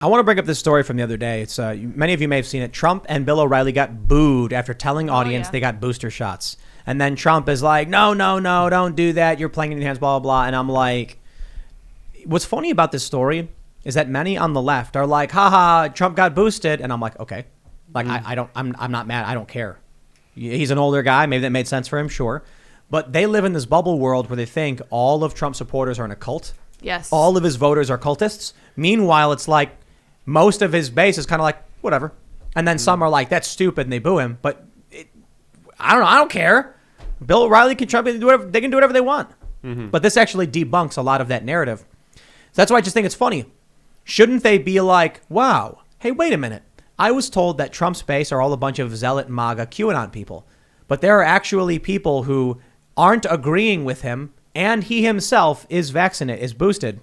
I want to bring up this story from the other day. It's many of you may have seen it. Trump and Bill O'Reilly got booed after telling audience they got booster shots. And then Trump is like, no, don't do that. You're playing in your hands, blah, blah, blah. And I'm like, what's funny about this story is that many on the left are like, haha, Trump got boosted. And I'm like, okay. Like, I'm not mad. I don't care. He's an older guy. Maybe that made sense for him. Sure. But they live in this bubble world where they think all of Trump's supporters are in a cult. Yes. All of his voters are cultists. Meanwhile, it's like most of his base is kind of like, whatever. And then some are like, that's stupid, and they boo him. But I don't know. I don't care. Bill O'Reilly can Trump. They can do whatever they want. But this actually debunks a lot of that narrative. So that's why I just think it's funny. Shouldn't they be like, wow, hey, wait a minute. I was told that Trump's base are all a bunch of zealot MAGA QAnon people. But there are actually people who aren't agreeing with him, and he himself is vaccinated, is boosted.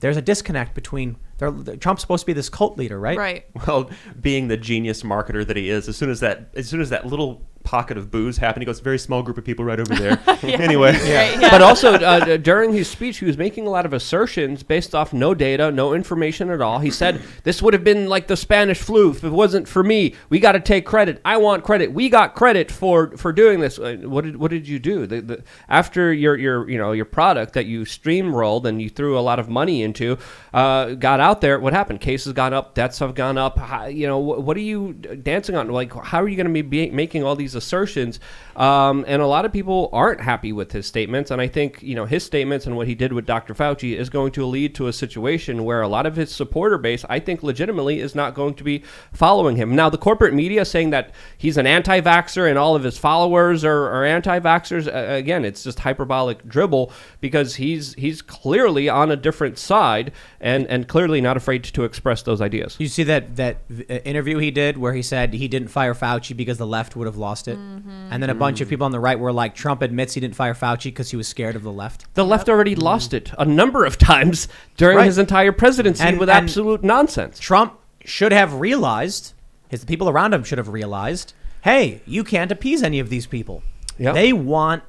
There's a disconnect between... Trump's supposed to be this cult leader, right? Right. Well, being the genius marketer that he is, as soon as that little pocket of booze happened, he goes, very small group of people right over there. Anyway. Right, yeah. But also, during his speech, he was making a lot of assertions based off no data, no information at all. He said, this would have been like the Spanish flu if it wasn't for me. We got to take credit. I want credit. We got credit for doing this. What did you do? After your product that you streamrolled and you threw a lot of money into got out there, what happened? Cases gone up, deaths have gone up. What are you dancing on? Like, how are you going to be making all these assertions? And a lot of people aren't happy with his statements. And I think, his statements and what he did with Dr. Fauci is going to lead to a situation where a lot of his supporter base, I think legitimately, is not going to be following him. Now, the corporate media saying that he's an anti-vaxxer and all of his followers are anti-vaxxers, again, it's just hyperbolic dribble because he's clearly on a different side and clearly not afraid to express those ideas. You see that interview he did where he said he didn't fire Fauci because the left would have lost it. And then a bunch of people on the right were like, Trump admits he didn't fire Fauci because he was scared of the left. The left already lost it a number of times during his entire presidency with absolute nonsense. Trump should have realized, the people around him should have realized, hey, you can't appease any of these people. Yep. They want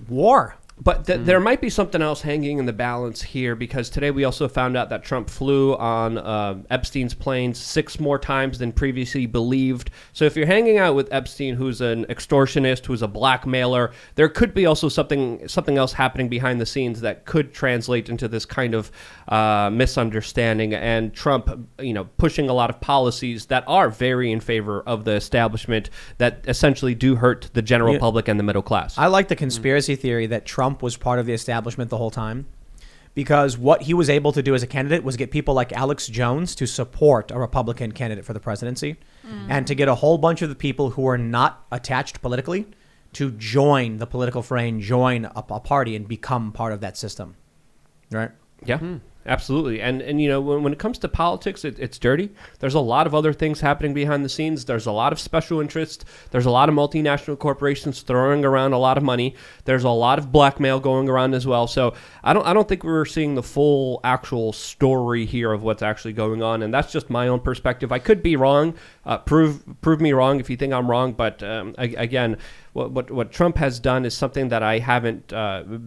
war. But there might be something else hanging in the balance here because today we also found out that Trump flew on Epstein's planes 6 more times than previously believed. So if you're hanging out with Epstein, who's an extortionist, who's a blackmailer, there could be also something else happening behind the scenes that could translate into this kind of misunderstanding. And Trump, pushing a lot of policies that are very in favor of the establishment that essentially do hurt the general public and the middle class. I like the conspiracy theory that Trump was part of the establishment the whole time because what he was able to do as a candidate was get people like Alex Jones to support a Republican candidate for the presidency and to get a whole bunch of the people who are not attached politically to join the political fray, join a party and become part of that system. Right? Yeah. Absolutely. And when it comes to politics, it's dirty. There's a lot of other things happening behind the scenes. There's a lot of special interests. There's a lot of multinational corporations throwing around a lot of money. There's a lot of blackmail going around as well. So I don't think we're seeing the full actual story here of what's actually going on. And that's just my own perspective. I could be wrong. Prove me wrong if you think I'm wrong. But again, what Trump has done is something that I haven't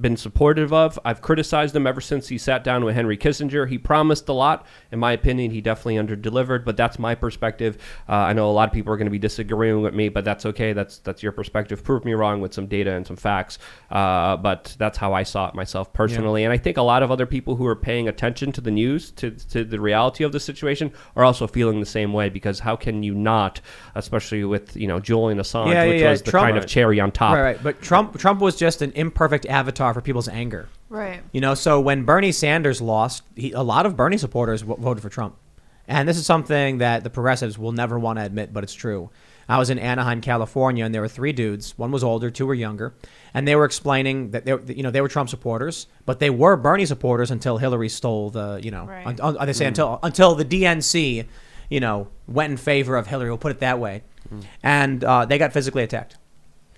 been supportive of. I've criticized him ever since he sat down with Henry Kissinger. He promised a lot. In my opinion, he definitely underdelivered, but that's my perspective. I know a lot of people are going to be disagreeing with me, but that's okay. That's your perspective. Prove me wrong with some data and some facts. But that's how I saw it myself personally. Yeah. And I think a lot of other people who are paying attention to the news, to the reality of the situation, are also feeling the same way because how can you not, especially with, Julian Assange, which was the Trump, kind of cherry on top. Right. But Trump was just an imperfect avatar for people's anger. Right. So when Bernie Sanders lost, a lot of Bernie supporters voted for Trump. And this is something that the progressives will never want to admit, but it's true. I was in Anaheim, California, and there were 3 dudes. One was older, 2 were younger. And they were explaining that they were Trump supporters, but they were Bernie supporters until Hillary stole the, right. They say until the DNC, went in favor of Hillary. We'll put it that way. And they got physically attacked.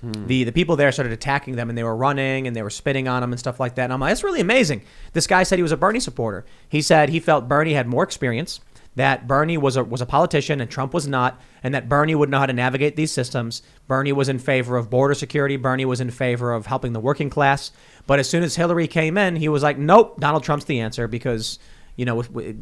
The people there started attacking them, and they were running and they were spitting on them and stuff like that. And I'm like, that's really amazing. This guy said he was a Bernie supporter. He said he felt Bernie had more experience, that Bernie was a politician and Trump was not, and that Bernie would know how to navigate these systems. Bernie was in favor of border security. Bernie was in favor of helping the working class. But as soon as Hillary came in, he was like, nope, Donald Trump's the answer because,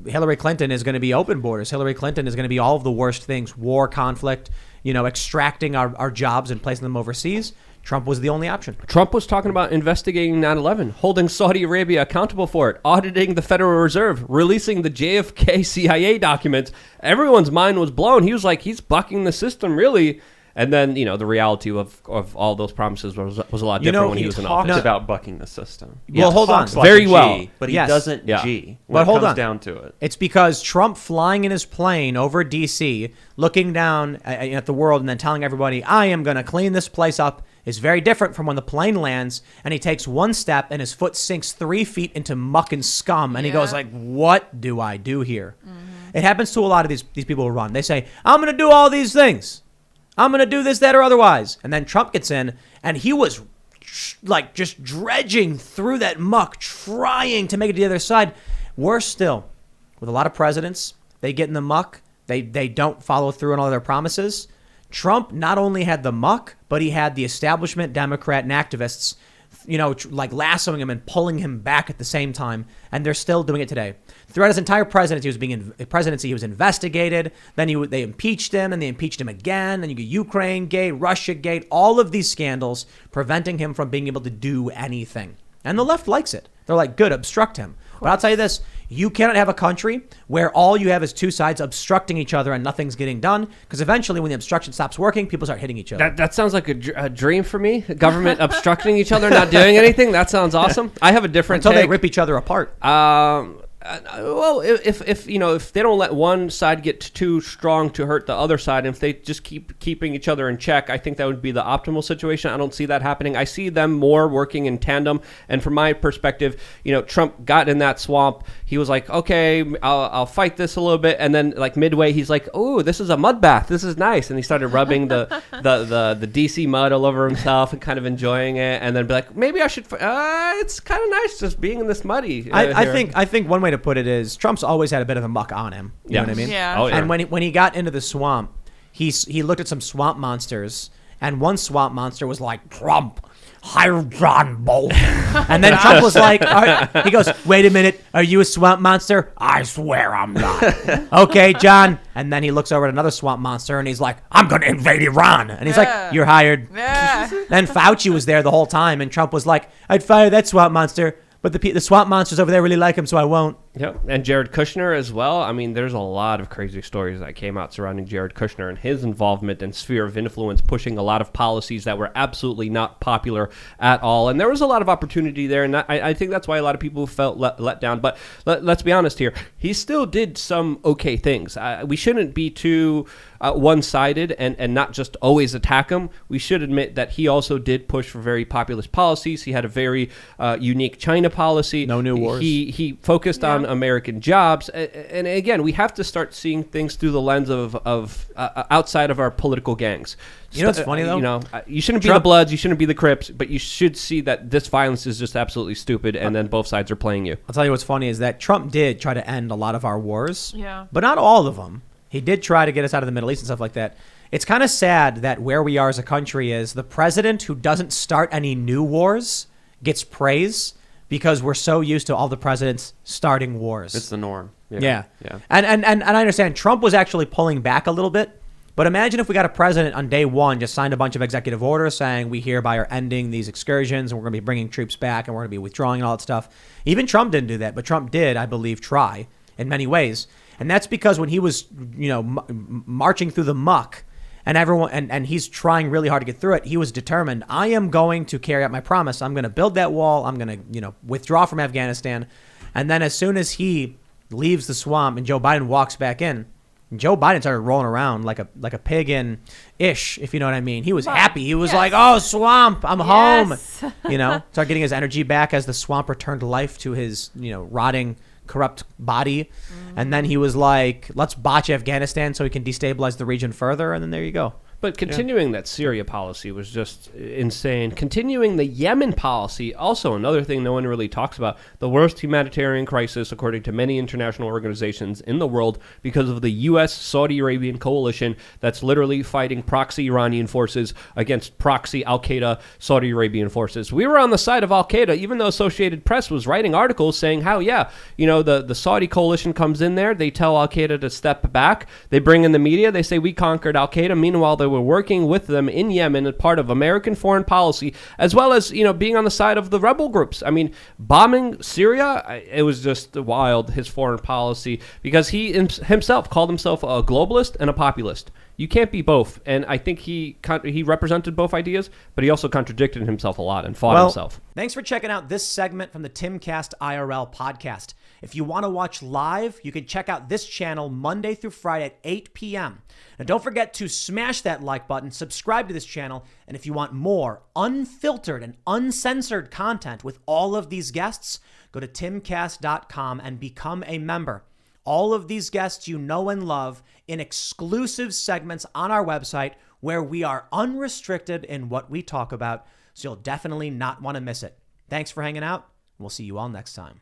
Hillary Clinton is going to be open borders. Hillary Clinton is going to be all of the worst things: war, conflict, extracting our jobs and placing them overseas. Trump was the only option. Trump was talking about investigating 9/11, holding Saudi Arabia accountable for it, auditing the Federal Reserve, releasing the JFK CIA documents. Everyone's mind was blown. He was like, he's bucking the system, really. And then, the reality of all those promises was a lot different when he was in office. He talked about bucking the system. Well, hold on. Like Very well. But he doesn't G when it comes down to it. It's because Trump flying in his plane over D.C., looking down at the world and then telling everybody, I am going to clean this place up, is very different from when the plane lands and he takes one step and his foot sinks 3 feet into muck and scum. And he goes like, what do I do here? Mm-hmm. It happens to a lot of these people who run. They say, I'm going to do all these things. I'm going to do this, that, or otherwise. And then Trump gets in, and he was like just dredging through that muck, trying to make it to the other side. Worse still, with a lot of presidents, they get in the muck. They don't follow through on all their promises. Trump not only had the muck, but he had the establishment Democrat and activists, like lassoing him and pulling him back at the same time. And they're still doing it today. Throughout his entire presidency, he was investigated. Then they impeached him, and they impeached him again. Then you get Ukraine Gate, Russia Gate, all of these scandals preventing him from being able to do anything. And the left likes it. They're like, good, obstruct him. But I'll tell you this, you cannot have a country where all you have is two sides obstructing each other and nothing's getting done. Because eventually when the obstruction stops working, people start hitting each other. That sounds like a dream for me. Government obstructing each other, not doing anything. That sounds awesome. I have a different Until take. they rip each other apart. Well, if they don't let one side get too strong to hurt the other side, and if they just keeping each other in check, I think that would be the optimal situation. I don't see that happening. I see them more working in tandem. And from my perspective, Trump got in that swamp. He was like, okay, I'll fight this a little bit, and then like midway, he's like, oh, this is a mud bath. This is nice, and he started rubbing the DC mud all over himself and kind of enjoying it, and then be like, maybe I should. It's kind of nice just being in this muddy. I think one way to put it is Trump's always had a bit of the muck on him. You know what I mean? Yeah. Oh, yeah. And when he got into the swamp, he looked at some swamp monsters, and one swamp monster was like, Trump, hire John Bolton. And then Trump was like, he goes, wait a minute, are you a swamp monster? I swear I'm not. Okay, John. And then he looks over at another swamp monster, and he's like, I'm going to invade Iran. And he's like, you're hired. Yeah. Then Fauci was there the whole time, and Trump was like, I'd fire that swamp monster. But the swamp monsters over there really like him, so I won't. Yep. And Jared Kushner as well. I mean, there's a lot of crazy stories that came out surrounding Jared Kushner and his involvement and sphere of influence, pushing a lot of policies that were absolutely not popular at all. And there was a lot of opportunity there, and I think that's why a lot of people felt let down. But let's be honest here. He still did some okay things. We shouldn't be too one-sided and not just always attack him. We should admit that he also did push for very populist policies. He had a very unique China policy. No new wars. He focused on American jobs, and again, we have to start seeing things through the lens of outside of our political gangs. You know what's funny though? You shouldn't be the Bloods, you shouldn't be the Crips, but you should see that this violence is just absolutely stupid, and then both sides are playing you. I'll tell you what's funny is that Trump did try to end a lot of our wars, but not all of them. He did try to get us out of the Middle East and stuff like that. It's kind of sad that where we are as a country is the president who doesn't start any new wars gets praise, because we're so used to all the presidents starting wars. It's the norm. Yeah. And I understand Trump was actually pulling back a little bit, but imagine if we got a president on day one just signed a bunch of executive orders saying we hereby are ending these excursions and we're going to be bringing troops back and we're going to be withdrawing and all that stuff. Even Trump didn't do that, but Trump did, I believe, try in many ways. And that's because when he was, marching through the muck, and everyone, and he's trying really hard to get through it, he was determined, I am going to carry out my promise. I'm going to build that wall. I'm going to, withdraw from Afghanistan. And then as soon as he leaves the swamp and Joe Biden walks back in, Joe Biden started rolling around like a pig in ish, if you know what I mean. He was happy. He was like, oh, swamp, I'm home. Start getting his energy back as the swamp returned to life to his, rotting, corrupt body. And then he was like, let's botch Afghanistan so he can destabilize the region further. And then there you go. But continuing that Syria policy was just insane. Continuing the Yemen policy, also another thing no one really talks about. The worst humanitarian crisis, according to many international organizations in the world, because of the U.S.-Saudi Arabian coalition that's literally fighting proxy Iranian forces against proxy Al-Qaeda Saudi Arabian forces. We were on the side of Al-Qaeda, even though Associated Press was writing articles saying how, the Saudi coalition comes in there, they tell Al-Qaeda to step back, they bring in the media, they say we conquered Al-Qaeda. Meanwhile, they were working with them in Yemen as part of American foreign policy, as well as, being on the side of the rebel groups. I mean, bombing Syria, it was just wild, his foreign policy, because he himself called himself a globalist and a populist. You can't be both. And I think he represented both ideas, but he also contradicted himself a lot and fought himself. Thanks for checking out this segment from the Timcast IRL podcast. If you want to watch live, you can check out this channel Monday through Friday at 8 p.m. Now, don't forget to smash that like button, subscribe to this channel, and if you want more unfiltered and uncensored content with all of these guests, go to timcast.com and become a member. All of these guests you know and love in exclusive segments on our website where we are unrestricted in what we talk about, so you'll definitely not want to miss it. Thanks for hanging out. We'll see you all next time.